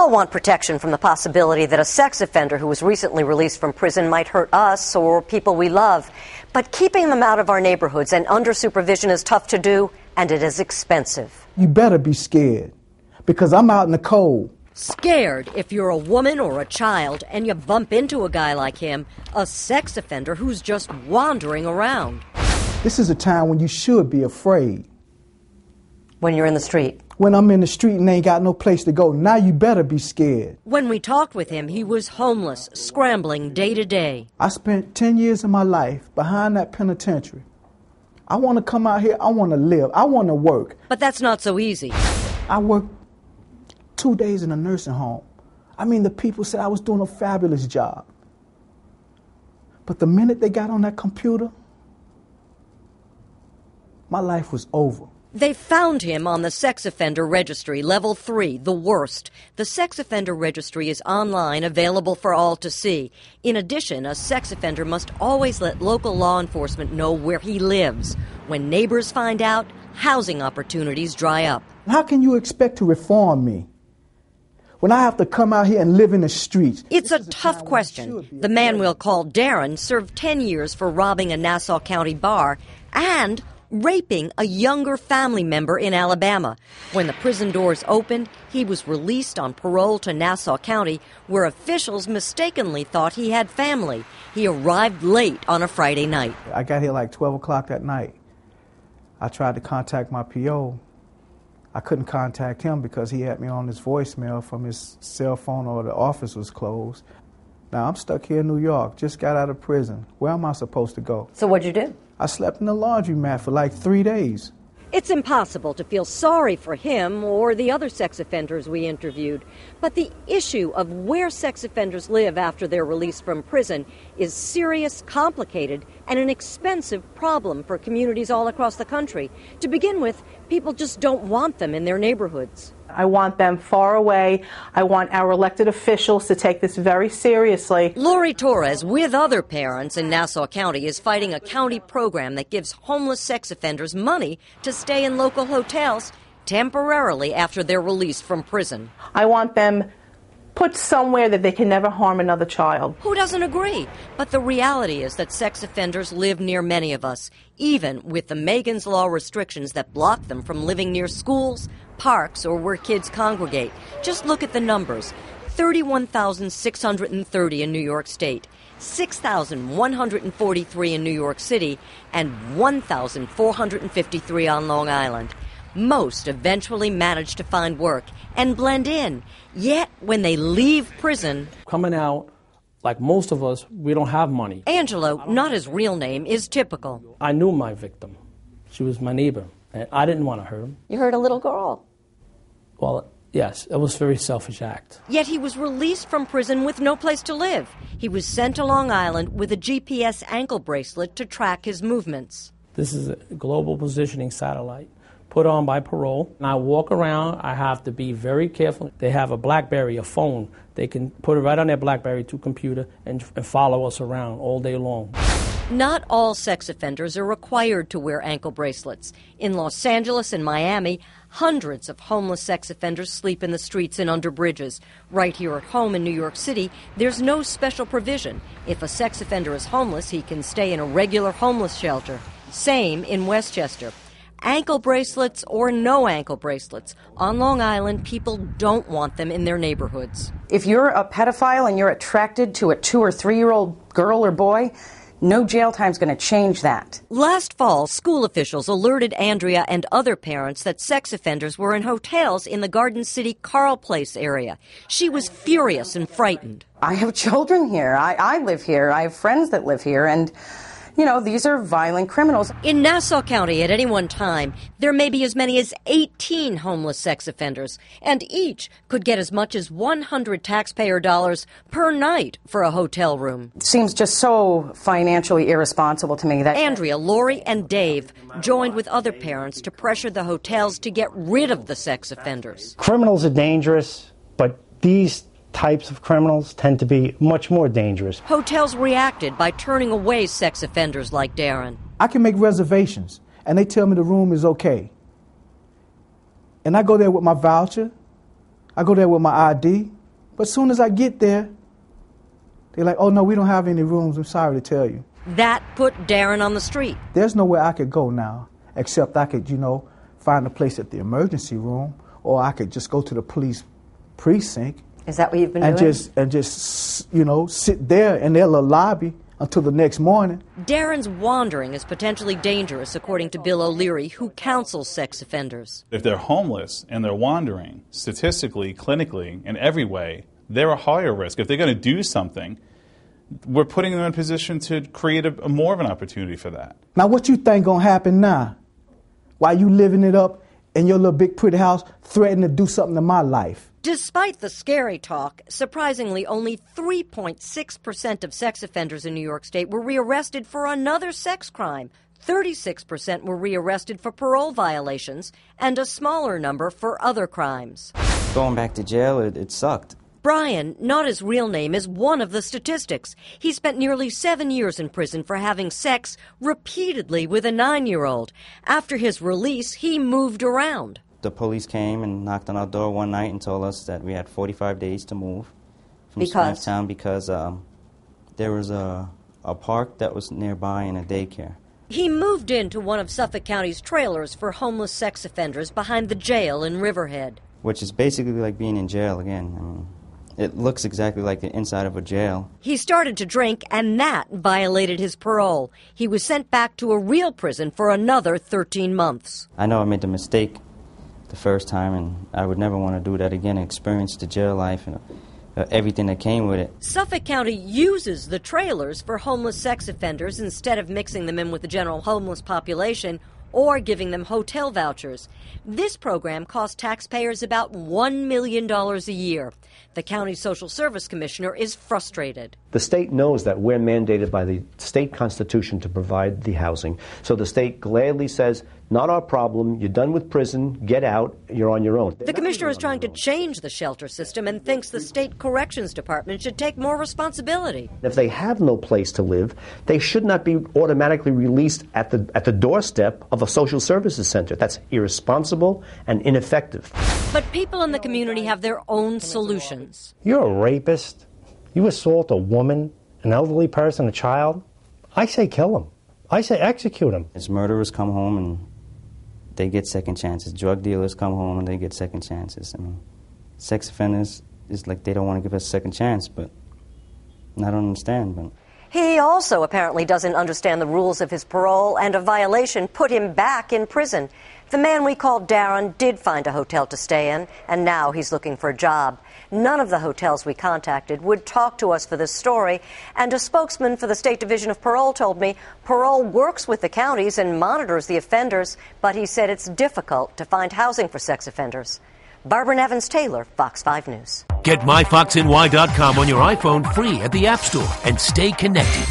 all want protection from the possibility that a sex offender who was recently released from prison might hurt us or people we love. But keeping them out of our neighborhoods and under supervision is tough to do, and it is expensive. You better be scared, because I'm out in the cold. Scared if you're a woman or a child and you bump into a guy like him, a sex offender who's just wandering around. This is a time when you should be afraid. When you're in the street. When I'm in the street and ain't got no place to go, now you better be scared. When we talked with him, he was homeless, scrambling day to day. I spent 10 years of my life behind that penitentiary. I want to come out here, I want to live, I want to work. But that's not so easy. I worked 2 days in a nursing home. I mean, the people said I was doing a fabulous job. But the minute they got on that computer, my life was over. They found him on the sex offender registry, level 3, the worst. The sex offender registry is online, available for all to see. In addition, a sex offender must always let local law enforcement know where he lives. When neighbors find out, housing opportunities dry up. How can you expect to reform me when I have to come out here and live in the streets? It's a tough question. The man we'll call Darren served 10 years for robbing a Nassau County bar and raping a younger family member in Alabama. When the prison doors opened, he was released on parole to Nassau County, where officials mistakenly thought he had family. He arrived late on a Friday night. I got here like 12 o'clock that night. I tried to contact my PO. I couldn't contact him because he had me on his voicemail from his cell phone, or the office was closed. Now I'm stuck here in New York, just got out of prison. Where am I supposed to go? So what'd you do? I slept in the laundromat for like 3 days. It's impossible to feel sorry for him or the other sex offenders we interviewed. But the issue of where sex offenders live after they're released from prison is serious, complicated, and an expensive problem for communities all across the country. To begin with, people just don't want them in their neighborhoods. I want them far away. I want our elected officials to take this very seriously. Lori Torres, with other parents in Nassau County, is fighting a county program that gives homeless sex offenders money to stay in local hotels temporarily after they're released from prison. I want them put somewhere that they can never harm another child. Who doesn't agree? But the reality is that sex offenders live near many of us, even with the Megan's Law restrictions that block them from living near schools, parks, or where kids congregate. Just look at the numbers. 31,630 in New York State, 6,143 in New York City, and 1,453 on Long Island. Most eventually manage to find work and blend in. Yet, when they leave prison... Coming out, like most of us, we don't have money. Angelo, not his real name, is typical. I knew my victim. She was my neighbor, and I didn't want to hurt him. You hurt a little girl. Well, yes, it was a very selfish act. Yet he was released from prison with no place to live. He was sent to Long Island with a GPS ankle bracelet to track his movements. This is a global positioning satellite put on by parole. And I walk around, I have to be very careful. They have a BlackBerry, a phone. They can put it right on their BlackBerry to computer and follow us around all day long. Not all sex offenders are required to wear ankle bracelets. In Los Angeles and Miami, hundreds of homeless sex offenders sleep in the streets and under bridges. Right here at home in New York City, there's no special provision. If a sex offender is homeless, he can stay in a regular homeless shelter. Same in Westchester. Ankle bracelets or no ankle bracelets. On Long Island, people don't want them in their neighborhoods. If you're a pedophile and you're attracted to a 2 or 3-year-old girl or boy, no jail time's going to change that. Last fall, school officials alerted Andrea and other parents that sex offenders were in hotels in the Garden City Carl Place area. She was furious and frightened. I have children here. I live here. I have friends that live here, and you know, these are violent criminals. In Nassau County, at any one time, there may be as many as 18 homeless sex offenders, and each could get as much as 100 taxpayer dollars per night for a hotel room. It seems just so financially irresponsible to me that... Andrea, Lori, and Dave joined with other parents to pressure the hotels to get rid of the sex offenders. Criminals are dangerous, but these types of criminals tend to be much more dangerous. Hotels reacted by turning away sex offenders like Darren. I can make reservations, and they tell me the room is okay. And I go there with my voucher, I go there with my ID, but as soon as I get there, they're like, oh, no, we don't have any rooms. I'm sorry to tell you. That put Darren on the street. There's nowhere I could go now, except I could, find a place at the emergency room, or I could just go to the police precinct. Is that what you've been doing? And just, sit there in their little lobby until the next morning. Darren's wandering is potentially dangerous, according to Bill O'Leary, who counsels sex offenders. If they're homeless and they're wandering, statistically, clinically, in every way, they're a higher risk. If they're going to do something, we're putting them in a position to create a more of an opportunity for that. Now, what you think going to happen now? While you living it up in your little big pretty house, threatening to do something to my life? Despite the scary talk, surprisingly, only 3.6% of sex offenders in New York State were rearrested for another sex crime. 36% were rearrested for parole violations, and a smaller number for other crimes. Going back to jail, it sucked. Brian, not his real name, is one of the statistics. He spent nearly 7 years in prison for having sex repeatedly with a 9-year-old. After his release, he moved around. The police came and knocked on our door one night and told us that we had 45 days to move from Smithtown because there was a park that was nearby and a daycare. He moved into one of Suffolk County's trailers for homeless sex offenders behind the jail in Riverhead. Which is basically like being in jail again. It looks exactly like the inside of a jail. He started to drink, and that violated his parole. He was sent back to a real prison for another 13 months. I know I made the mistake the first time, and I would never want to do that again and experience the jail life and everything that came with it. Suffolk County uses the trailers for homeless sex offenders instead of mixing them in with the general homeless population or giving them hotel vouchers. This program costs taxpayers about $1 million a year. The county social service commissioner is frustrated. The state knows that we're mandated by the state constitution to provide the housing. So the state gladly says, not our problem, you're done with prison, get out, you're on your own. The commissioner is trying to change the shelter system and thinks the state corrections department should take more responsibility. If they have no place to live, they should not be automatically released at the doorstep of a social services center. That's irresponsible and ineffective. But people in the community have their own solutions. You're a rapist. You assault a woman, an elderly person, a child. I say kill him. I say execute him. As murderers come home and they get second chances. Drug dealers come home and they get second chances. I mean, sex offenders is like they don't want to give us a second chance, but I don't understand. But he also apparently doesn't understand the rules of his parole, and a violation put him back in prison. The man we called Darren did find a hotel to stay in, and now he's looking for a job. None of the hotels we contacted would talk to us for this story, and a spokesman for the State Division of Parole told me parole works with the counties and monitors the offenders, but he said it's difficult to find housing for sex offenders. Barbara Nevins-Taylor, Fox 5 News. Get MyFoxNY.com on your iPhone free at the App Store and stay connected.